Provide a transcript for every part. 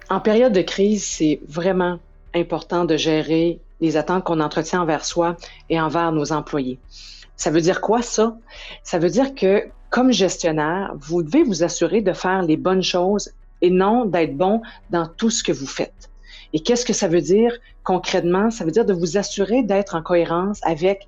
En période de crise, c'est vraiment important de gérer les attentes qu'on entretient envers soi et envers nos employés. Ça veut dire quoi ça? Ça veut dire que comme gestionnaire, vous devez vous assurer de faire les bonnes choses et non d'être bon dans tout ce que vous faites. Et qu'est-ce que ça veut dire concrètement? Ça veut dire de vous assurer d'être en cohérence avec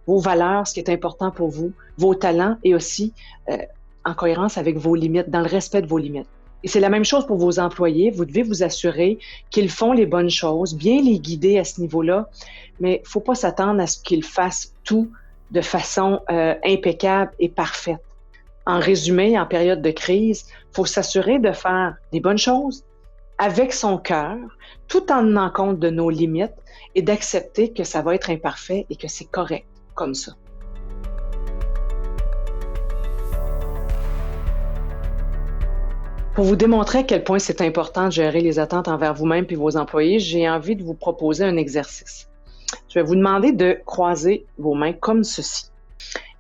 vos valeurs, ce qui est important pour vous, vos talents et aussi euh, en cohérence avec vos limites, dans le respect de vos limites. Et c'est la même chose pour vos employés. Vous devez vous assurer qu'ils font les bonnes choses, bien les guider à ce niveau-là, mais il ne faut pas s'attendre à ce qu'ils fassent tout de façon impeccable et parfaite. En résumé, en période de crise, il faut s'assurer de faire des bonnes choses avec son cœur, tout en tenant compte de nos limites et d'accepter que ça va être imparfait et que c'est correct comme ça. Pour vous démontrer à quel point c'est important de gérer les attentes envers vous-même et vos employés, j'ai envie de vous proposer un exercice. Je vais vous demander de croiser vos mains comme ceci.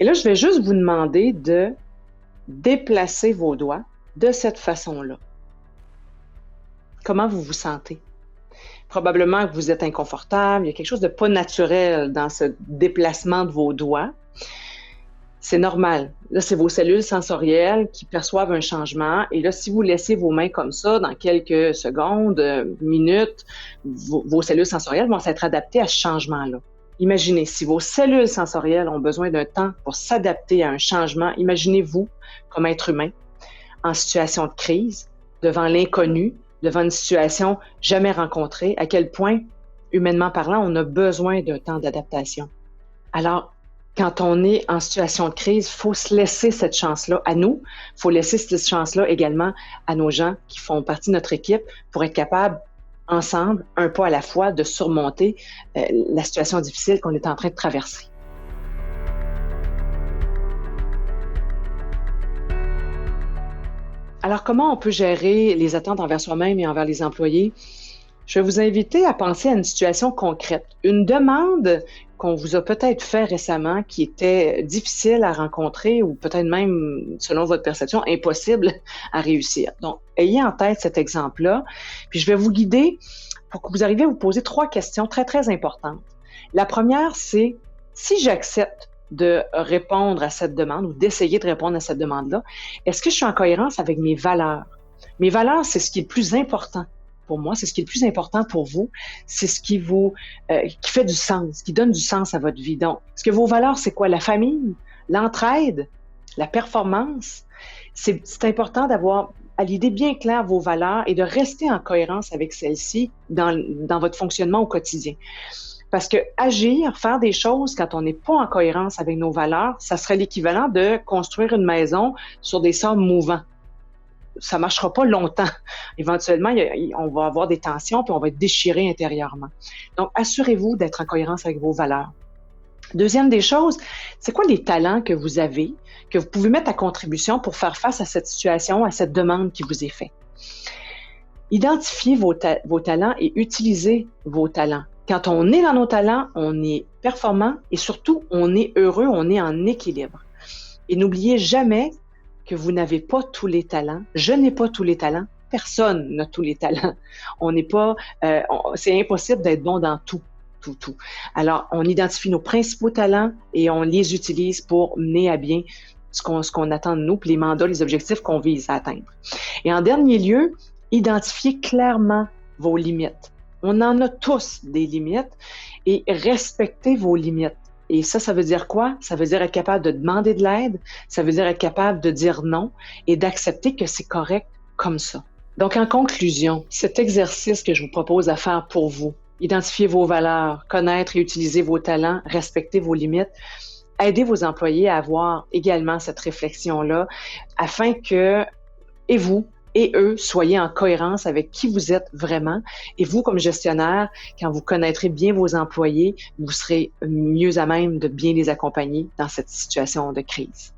Et là, je vais juste vous demander de déplacer vos doigts de cette façon-là. Comment vous vous sentez? Probablement que vous êtes inconfortable, il y a quelque chose de pas naturel dans ce déplacement de vos doigts. C'est normal. Là, c'est vos cellules sensorielles qui perçoivent un changement. Et là, si vous laissez vos mains comme ça, dans quelques secondes, minutes, vos cellules sensorielles vont s'être adaptées à ce changement-là. Imaginez, si vos cellules sensorielles ont besoin d'un temps pour s'adapter à un changement, imaginez-vous comme être humain en situation de crise, devant l'inconnu, devant une situation jamais rencontrée, à quel point, humainement parlant, on a besoin d'un temps d'adaptation. Alors, quand on est en situation de crise, il faut se laisser cette chance-là à nous. Il faut laisser cette chance-là également à nos gens qui font partie de notre équipe pour être capables, ensemble, un pas à la fois, de surmonter la situation difficile qu'on est en train de traverser. Alors, comment on peut gérer les attentes envers soi-même et envers les employés? Je vais vous inviter à penser à une situation concrète, une demande qu'on vous a peut-être fait récemment qui était difficile à rencontrer ou peut-être même, selon votre perception, impossible à réussir. Donc, ayez en tête cet exemple-là, puis je vais vous guider pour que vous arriviez à vous poser 3 questions très, très importantes. La première, c'est si j'accepte de répondre à cette demande ou d'essayer de répondre à cette demande-là, est-ce que je suis en cohérence avec mes valeurs? Mes valeurs, c'est ce qui est le plus important pour moi, c'est ce qui est le plus important pour vous, c'est ce qui vous qui fait du sens, qui donne du sens à votre vie. Donc, est-ce que vos valeurs, c'est quoi? La famille, l'entraide, la performance? C'est important d'avoir à l'idée bien claire vos valeurs et de rester en cohérence avec celles-ci dans votre fonctionnement au quotidien. Parce que agir, faire des choses quand on n'est pas en cohérence avec nos valeurs, ça serait l'équivalent de construire une maison sur des sables mouvants. Ça ne marchera pas longtemps. Éventuellement, on va avoir des tensions puis on va être déchiré intérieurement. Donc, assurez-vous d'être en cohérence avec vos valeurs. Deuxième des choses, c'est quoi les talents que vous avez, que vous pouvez mettre à contribution pour faire face à cette situation, à cette demande qui vous est faite? Identifiez vos talents et utilisez vos talents. Quand on est dans nos talents, on est performant et surtout, on est heureux, on est en équilibre. Et n'oubliez jamais que vous n'avez pas tous les talents. Je n'ai pas tous les talents. Personne n'a tous les talents. On n'est pas, c'est impossible d'être bon dans tout. Alors, on identifie nos principaux talents et on les utilise pour mener à bien ce qu'on attend de nous, puis les mandats, les objectifs qu'on vise à atteindre. Et en dernier lieu, identifiez clairement vos limites. On en a tous des limites et respectez vos limites. Et ça veut dire quoi? Ça veut dire être capable de demander de l'aide, ça veut dire être capable de dire non et d'accepter que c'est correct comme ça. Donc, en conclusion, cet exercice que je vous propose à faire pour vous, identifier vos valeurs, connaître et utiliser vos talents, respecter vos limites, aider vos employés à avoir également cette réflexion-là afin que, et vous, et eux, soyez en cohérence avec qui vous êtes vraiment. Et vous, comme gestionnaire, quand vous connaîtrez bien vos employés, vous serez mieux à même de bien les accompagner dans cette situation de crise.